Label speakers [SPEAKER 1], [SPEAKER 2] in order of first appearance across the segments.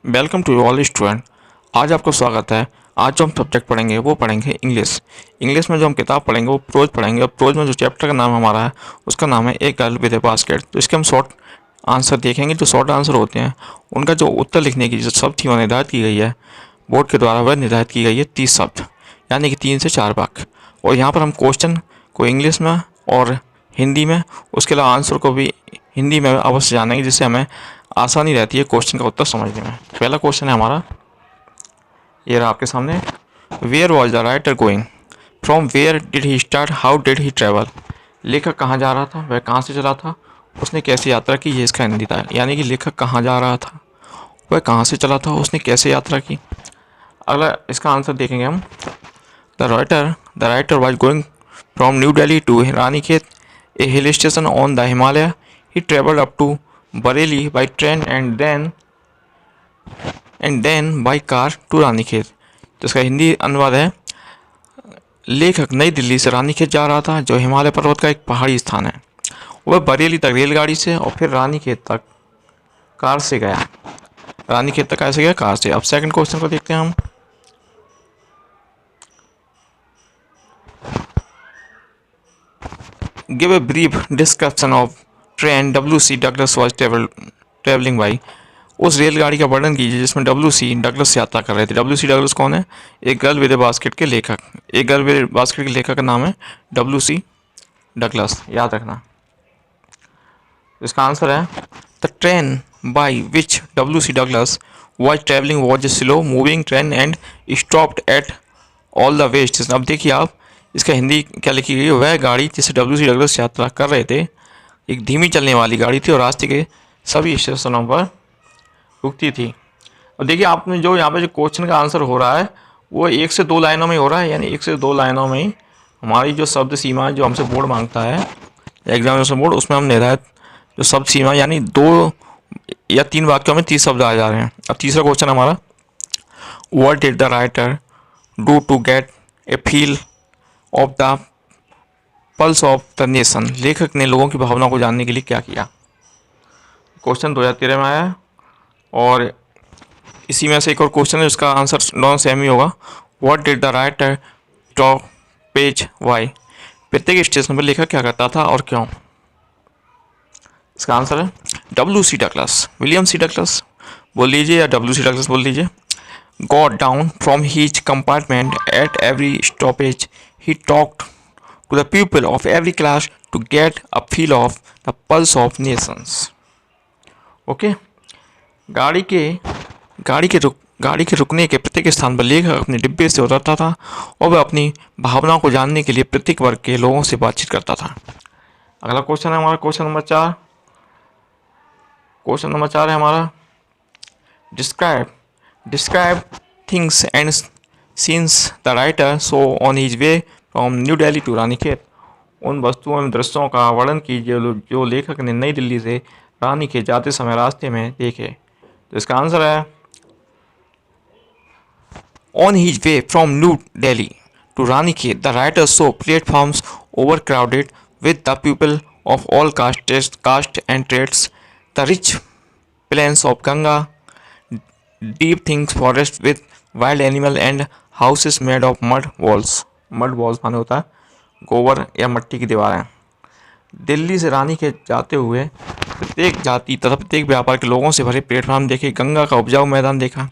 [SPEAKER 1] Welcome to all student. आज आपका स्वागत है। आज जो हम सब्जेक्ट पढ़ेंगे वो पढ़ेंगे इंग्लिश। इंग्लिश में जो हम किताब पढ़ेंगे वो प्रोज पढ़ेंगे और प्रोज में जो चैप्टर का नाम हमारा है उसका नाम है a girl with a basket. तो इसके हम शॉर्ट आंसर देखेंगे। जो शॉर्ट आंसर होते हैं उनका जो उत्तर लिखने की जो शब्द थी वह निर्धारित की गई है बोर्ड के द्वारा, वह निर्धारित की गई है 30 शब्द, यानी कि 3 से 4 वाक्य। और यहाँ पर हम क्वेश्चन को इंग्लिश में और हिंदी में, उसके अलावा आंसर को भी हिंदी में अवश्य जानेंगे, जिससे हमें आसानी रहती है क्वेश्चन का उत्तर समझने में। पहला क्वेश्चन है हमारा, ये रहा आपके सामने। Where was the writer going, from where did he start, how did he travel. लेखक कहाँ जा रहा था, वह कहाँ से चला था, उसने कैसे यात्रा की, ये इसका हिंदी था। यानी कि लेखक कहाँ जा रहा था, वह कहाँ से चला था, उसने कैसे यात्रा की। अगला इसका आंसर देखेंगे हम। The writer was going from New Delhi to Ranikhet, a hill station on the Himalaya. He travelled up to Bareilly by train and then by car to Ranikhet. तो इसका हिंदी अनुवाद है, लेखक नई दिल्ली से रानीखेत जा रहा था, जो हिमालय पर्वत का एक पहाड़ी स्थान है। वह बरेली तक रेलगाड़ी से और फिर रानीखेत तक कार से गया। रानीखेत तक कैसे गया, कार से। अब सेकंड क्वेश्चन को देखते हैं हम। Give a brief description of train WC Douglas was travelling by. उस रेलगाड़ी का वर्णन कीजिए जिसमें WC डगलस यात्रा कर रहे थे। WC डगलस कौन है, एक गर्ल विद ए बास्केट के लेखक। एक गर्ल विद बास्केट के लेखक का नाम है WC डगलस, याद रखना। इसका आंसर है, the train by which WC Douglas was travelling was a slow moving train and stopped at all the way station. अब देखिए आप, इसका हिंदी क्या लिखी गई है, वह गाड़ी जिसे WC डगलस यात्रा कर रहे थे एक धीमी चलने वाली गाड़ी थी और रास्ते के सभी स्टेशनों पर रुकती थी। और देखिए आपने जो यहाँ पे जो क्वेश्चन का आंसर हो रहा है वो 1 से 2 लाइनों में हो रहा है, यानी 1 से 2 लाइनों में ही हमारी जो शब्द सीमा जो हमसे बोर्ड मांगता है एग्जामिनेशन बोर्ड, उसमें हम निर्धारित जो शब्द सीमा यानी 2 या 3 वाक्यों में 30 शब्द आ जा रहे हैं। अब तीसरा क्वेश्चन हमारा, what did the writer do to get a feel of the pulse of the nation. लेखक ने लोगों की भावना को जानने के लिए क्या किया। क्वेश्चन 2013 में आया है और इसी में से एक और क्वेश्चन है जिसका आंसर दोनों सेम ही होगा। What did the writer talk page why. प्रत्येक स्टेशन पर लेखक क्या करता था और क्यों। इसका आंसर है WC Douglas, William C Douglas बोल लीजिए या WC डगलस बोल लीजिए। Got down from his compartment at every stoppage, he talked to the people of every class to get a feel of the pulse of nations. Okay, गाड़ी के रुकने के प्रत्येक स्थान पर लेखक अपने डिब्बे से उतरता था और वह अपनी भावनाओं को जानने के लिए प्रत्येक वर्ग के लोगों से बातचीत करता था। अगला क्वेश्चन है हमारा, क्वेश्चन नंबर 4। क्वेश्चन नंबर 4 है हमारा, describe things and scenes the writer saw on his way from New Delhi to Ranikhet. उन वस्तुओं एवं दृश्यों का वर्णन कीजिए जो लेखक ने नई दिल्ली से रानीखेत जाते समय रास्ते में देखे। तो इसका आंसर है, on his way from New Delhi to Ranikhet the writer saw platforms over crowded with the people of all caste and trades, the rich plains of Ganga, deep things forest with wild animal and houses made of mud walls. Mud walls माने होता है गोबर या मिट्टी की दीवारें। दिल्ली से रानीखेत जाते हुए प्रत्येक जाति तथा प्रत्येक व्यापार के लोगों से भरे प्लेटफार्म देखे, गंगा का उपजाऊ मैदान देखा,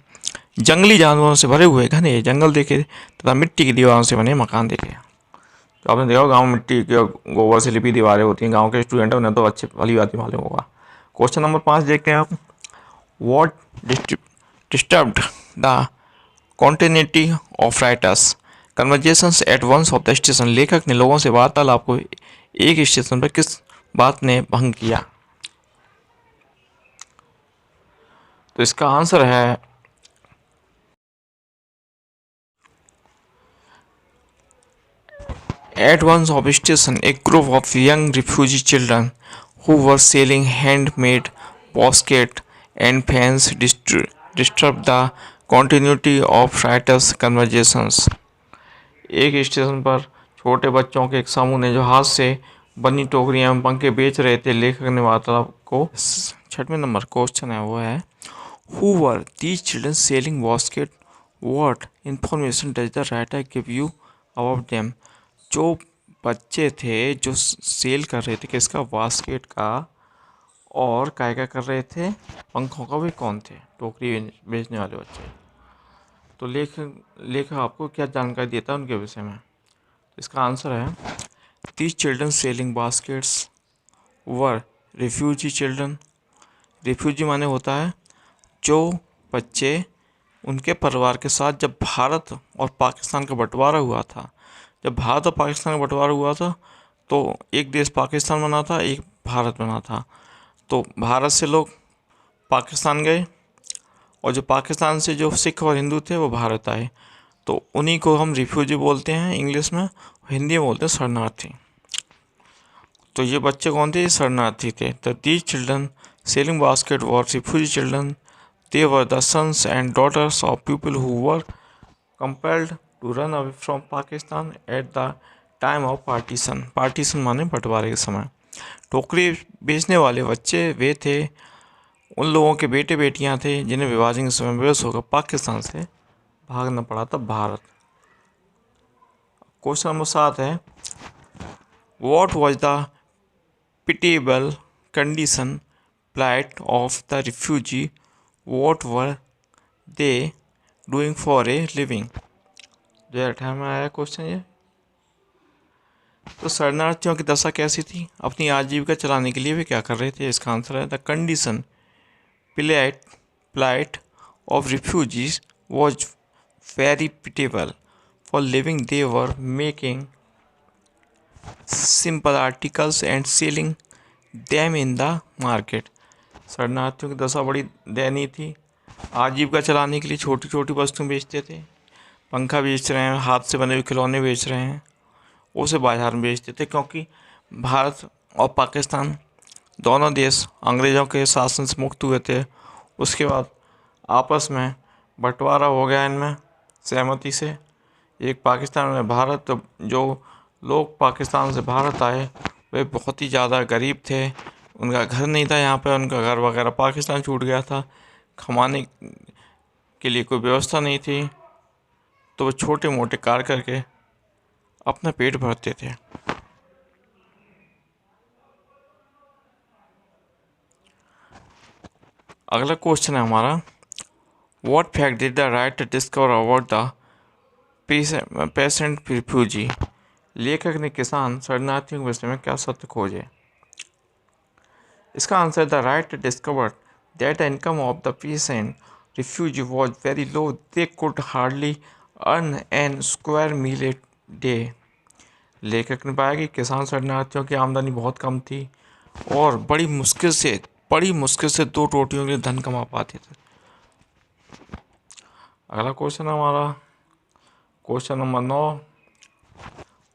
[SPEAKER 1] जंगली जानवरों से भरे हुए घने जंगल देखे तथा मिट्टी की दीवारों से बने मकान देखे। तो आपने देखा गाँव मिट्टी के गोबर से लिपी दीवारें होती हैं, गाँव के स्टूडेंट उन्हें तो अच्छे भली बात ही मालूम होगा। क्वेश्चन नंबर 5 देखते हैं आप। What disturbed the continuity of writer's conversations at once of the station. लेखक ने लोगों से वार्तालाप को एक स्टेशन पर किस बात ने भंग किया। तो इसका आंसर है, at once of station a group of young refugee children who were selling handmade basket and fans disturb the continuity of writer's conversations. एक स्टेशन पर छोटे बच्चों के एक समूह ने जो हाथ से बनी टोकरियां एवं पंखे बेच रहे थे, लेखक ने वार्तालाप को। 6वें नंबर क्वेश्चन है वो है, Who were these children selling basket? What information does the writer give you about them? जो बच्चे थे जो सेल कर रहे थे किसका, बास्केट का, और क्या कर रहे थे, पंखों का, भी कौन थे, टोकरी बेचने वाले बच्चे। तो लेखक आपको क्या जानकारी देता है उनके विषय में। तो इसका आंसर है these children selling baskets were refugee children. Refugee माने होता है जो बच्चे उनके परिवार के साथ जब भारत और पाकिस्तान का बंटवारा हुआ था, जब भारत और पाकिस्तान का बंटवारा हुआ था तो एक देश पाकिस्तान बना था, एक भारत बना था। तो भारत से लोग पाकिस्तान गए और जो पाकिस्तान से जो सिख और हिंदू थे वो भारत आए। तो उन्हीं को हम रिफ्यूजी बोलते हैं इंग्लिश में, हिंदी में बोलते हैं शरणार्थी। तो ये बच्चे कौन थे, ये शरणार्थी थे। The these children selling basket were refugee children. They were the sons and daughters of people who were compelled to run away from Pakistan at the time of partition. Partition माने बंटवारे के समय। टोकरी बेचने वाले बच्चे वे थे, उन लोगों के बेटे बेटियां थे जिन्हें विभाजन के समय बेबस होकर पाकिस्तान से भागना पड़ा था भारत। क्वेश्चन नंबर 7 है What was the pitiable condition plight of the refugee? What were they doing for a living? 2018 में आया क्वेश्चन ये। तो शरणार्थियों की दशा कैसी थी, अपनी आजीविका चलाने के लिए वे क्या कर रहे थे। इसका आंसर है the condition plight of refugees was very pitiable. For living they were making simple articles and selling them in the market. शरणार्थियों की दशा बड़ी दयनीय थी। आजीविका चलाने के लिए छोटी छोटी वस्तुएं बेचते थे, पंखा बेच रहे हैं, हाथ से बने हुए खिलौने बेच रहे हैं, उसे बाजार में बेचते थे। क्योंकि भारत और पाकिस्तान दोनों देश अंग्रेज़ों के शासन से मुक्त हुए थे, उसके बाद आपस में बंटवारा हो गया इनमें सहमति से, एक पाकिस्तान में भारत। तो जो लोग पाकिस्तान से भारत आए वे बहुत ही ज़्यादा गरीब थे, उनका घर नहीं था यहाँ पे, उनका घर वगैरह पाकिस्तान छूट गया था, कमाने के लिए कोई व्यवस्था नहीं थी, तो वो छोटे मोटे कार्य करके अपना पेट भरते थे। अगला क्वेश्चन है हमारा what fact did the writer discover about the patient refugee. लेखक ने किसान शरणार्थियों के विषय में क्या सत्य खोजे। इसका answer the writer discovered that the income of the patient refugee was very low, they could hardly earn an square meal a day. लेखक ने पाया कि किसान शरणार्थियों की आमदनी बहुत कम थी और बड़ी मुश्किल से 2 रोटियों के लिए धन कमा पाते थे। अगला क्वेश्चन हमारा question number 9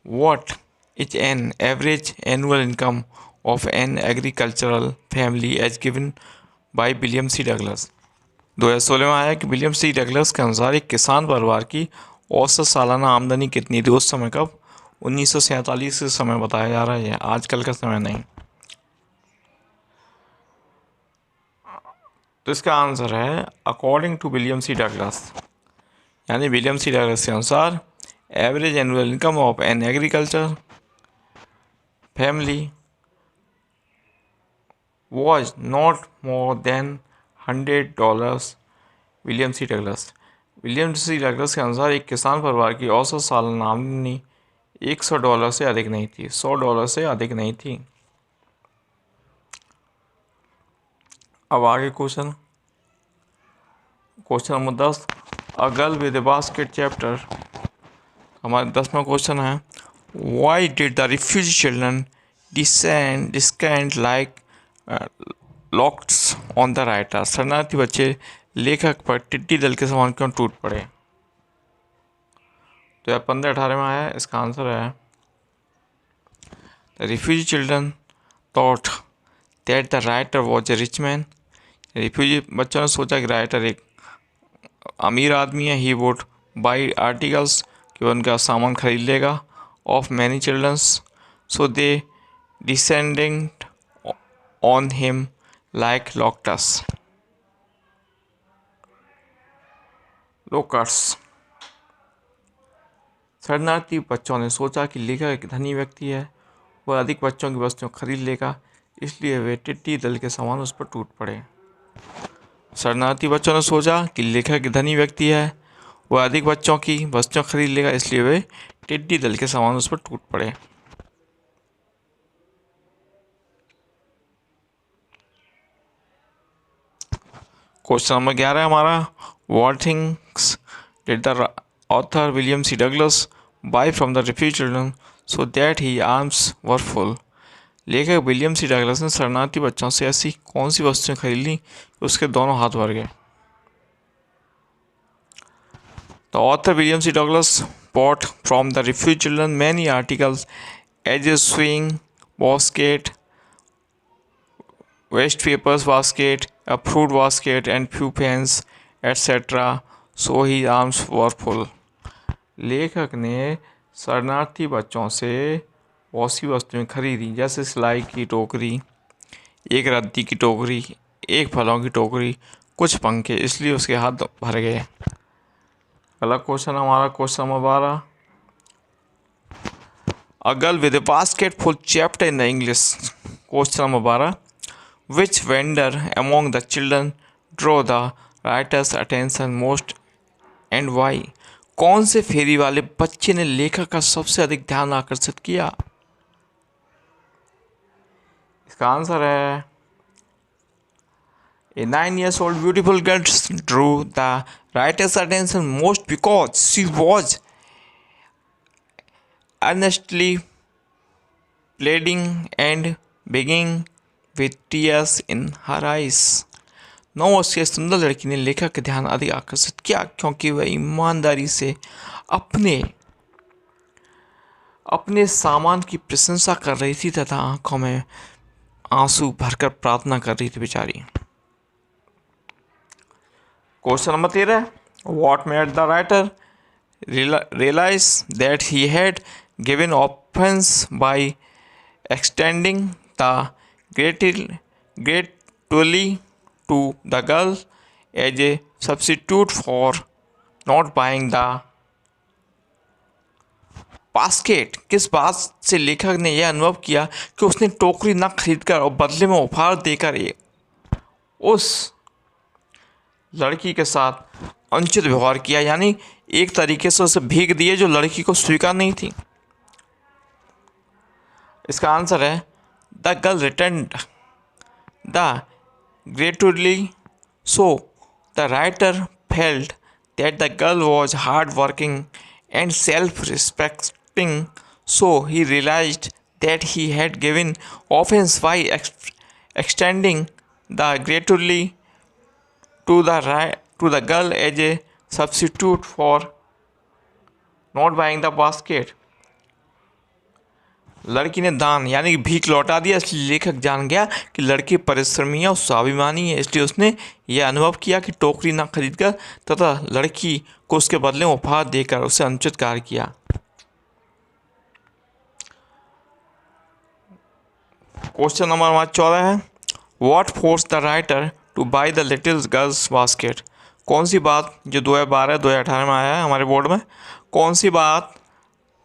[SPEAKER 1] what is an average annual income of an agricultural family as given by William C Douglas. 2016 में आया कि विलियम सी डगलस के अनुसार एक किसान परिवार की औसत सालाना आमदनी कितनी थी उस समय। कब, 1947 से समय बताया जा रहा है, आजकल का समय नहीं। तो इसका आंसर है according to William C Douglas, यानी विलियम सी डगलस के अनुसार average annual income of an agriculture family was not more than $100। William C Douglas के अनुसार एक किसान परिवार की औसत सालाना आमदनी $100 से अधिक नहीं थी, $100 से अधिक नहीं थी। अब आगे question number 10 a girl with a basket chapter. हमारा 10वां क्वेश्चन है why did the refugee children descend like locusts on the writer. शरणार्थी बच्चे लेखक पर टिड्डी दल के समान क्यों टूट पड़े। तो यह 15-18 में आया। इसका आंसर है the refugee children thought that the writer was a rich man. Refugee बच्चों ने सोचा कि राइटर एक अमीर आदमी है। ही वुड बाई आर्टिकल्स, कि वह उनका सामान खरीद लेगा, of many childrens, so they descended on him like locusts. Locusts. शरणार्थी बच्चों ने सोचा कि लेखक एक धनी व्यक्ति है, वह अधिक बच्चों की वस्तुएं खरीद लेगा, इसलिए वे टिड्डी दल के समान उस पर टूट पड़े। शरणार्थी बच्चों ने सोचा कि लेखक एक धनी व्यक्ति है, वह अधिक बच्चों की वस्तुएं खरीद लेगा, इसलिए वे टिड्डी दल के समान उस पर टूट पड़े। क्वेश्चन नंबर 11 हमारा, what things did the author William C Douglas buy from the refugee children so that he arms were full. लेखक विलियम सी डगलस ने शरणार्थी बच्चों से ऐसी कौन सी वस्तुएं खरीद ली कि उसके दोनों हाथ भर गए। The author William C Douglas bought from the refugee children many articles as a sewing basket, waste papers basket, a fruit basket, and few pens, etc. So his arms were full. लेखक ने शरणार्थी बच्चों से बहुत सी वस्तुएं खरीदी, जैसे सिलाई की टोकरी, एक रद्दी की टोकरी, एक फलों की टोकरी, कुछ पंखे, इसलिए उसके हाथ भर गए। अगला क्वेश्चन हमारा question number 12, A girl with a basket full chapter in the English. Question number 12. Which vendor among the children drew the writer's attention most and why? कौन से फेरी वाले बच्चे ने लेखक का सबसे अधिक ध्यान आकर्षित किया? इसका आंसर है A 9-year-old beautiful girl drew the writer's attention most because she was earnestly pleading and begging with tears in her eyes. 9 वर्षीय सुंदर लड़की ने लेखक का ध्यान अधिक आकर्षित किया क्योंकि वह ईमानदारी से अपने सामान की प्रशंसा कर रही थी तथा आंखों में आंसू भरकर प्रार्थना कर रही थी बेचारी। Question number 13, What made the writer realize that he had given offense by extending the gratuity to the girl as a substitute for not buying the basket? किस बात से लेखक ने यह अनुभव किया कि उसने टोकरी न खरीदकर और बदले में उपहार देकर उस लड़की के साथ अनुचित व्यवहार किया, यानी एक तरीके से उसे भीख दिए जो लड़की को स्वीकार नहीं थी। इसका आंसर है the girl returned the gratuity, so the writer felt that the girl was hard working and self respecting, so he realised that he had given offence by extending the gratuity to the girl as a substitute for not buying the basket. लड़की ने दान यानी भीख लौटा दिया, इसलिए लेखक जान गया कि लड़की परिश्रमी और स्वाभिमानी है, इसलिए उसने यह अनुभव किया कि टोकरी न खरीदकर तथा लड़की को उसके बदले में उपहार देकर उसे अनुचित कार्य किया। क्वेश्चन नंबर 14 है, What forced the writer to buy the little girl's basket? कौन सी बात जो 2012-2018 में आया है हमारे बोर्ड में, कौन सी बात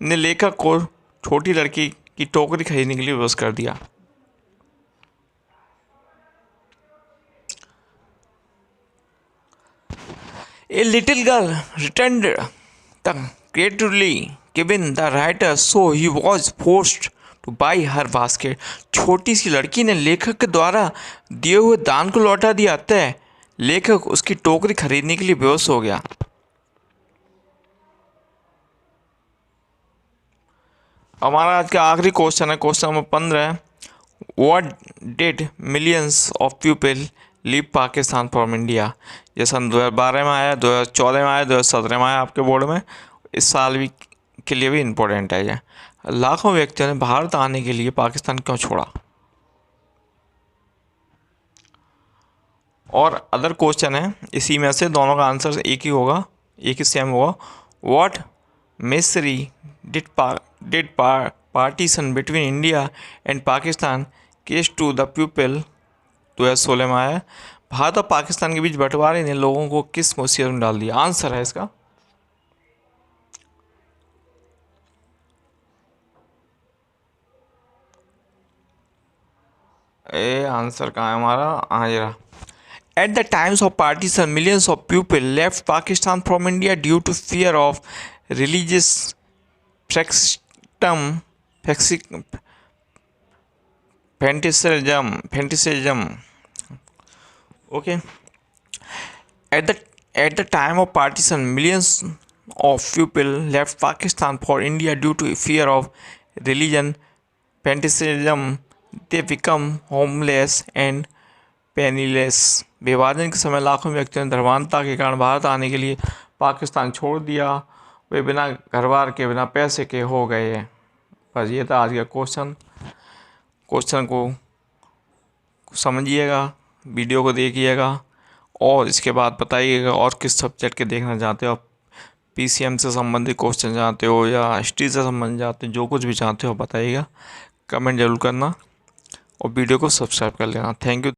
[SPEAKER 1] ने लेखक को छोटी लड़की की टोकरी खरीदने के लिए विवश कर दिया? A little girl returned the gratefully given the writer, so he was forced to buy her basket. छोटी सी लड़की ने लेखक के द्वारा दिए हुए दान को लौटा दिया, अतः लेखक उसकी टोकरी खरीदने के लिए बेहोश हो गया। हमारा आज का आखिरी क्वेश्चन है question number 15। What did millions of people leave Pakistan from India? ये सन 2012 में आया, 2014 में आया, 2017 में आया आपके बोर्ड में, इस साल भी के लिए भी इम्पोर्टेंट है ये। लाखों व्यक्तियों ने भारत आने के लिए पाकिस्तान क्यों छोड़ा? और अदर क्वेश्चन है इसी में से, दोनों का आंसर एक ही होगा, एक ही सेम होगा। What misery did partition between India and Pakistan cause to the people? 2016 में आया, भारत और पाकिस्तान के बीच बंटवारे ने लोगों को किस मुसीबत में डाल दिया? आंसर है इसका आंसर कहाँ है हमारा? हाँ ये रहा। At the times of partition, millions of people left Pakistan from India due to fear of religious fanaticism, fanaticism. Okay. At the time of partition, millions of people left Pakistan for India due to fear of religion fanaticism. They become homeless and penniless. विभाजन के समय लाखों व्यक्तियों ने धर्मांधता के कारण भारत आने के लिए पाकिस्तान छोड़ दिया। वे बिना घर बार के, बिना पैसे के हो गए। बस ये था आज का क्वेश्चन को समझिएगा, वीडियो को देखिएगा और इसके बाद बताइएगा और किस सब्जेक्ट के देखना चाहते हो आप। पीसीएम से संबंधित क्वेश्चन चाहते हो या हिस्ट्री से संबंधित चाहते हो, जो कुछ भी चाहते हो बताइएगा, कमेंट जरूर करना और वीडियो को सब्सक्राइब कर लेना। Thank you.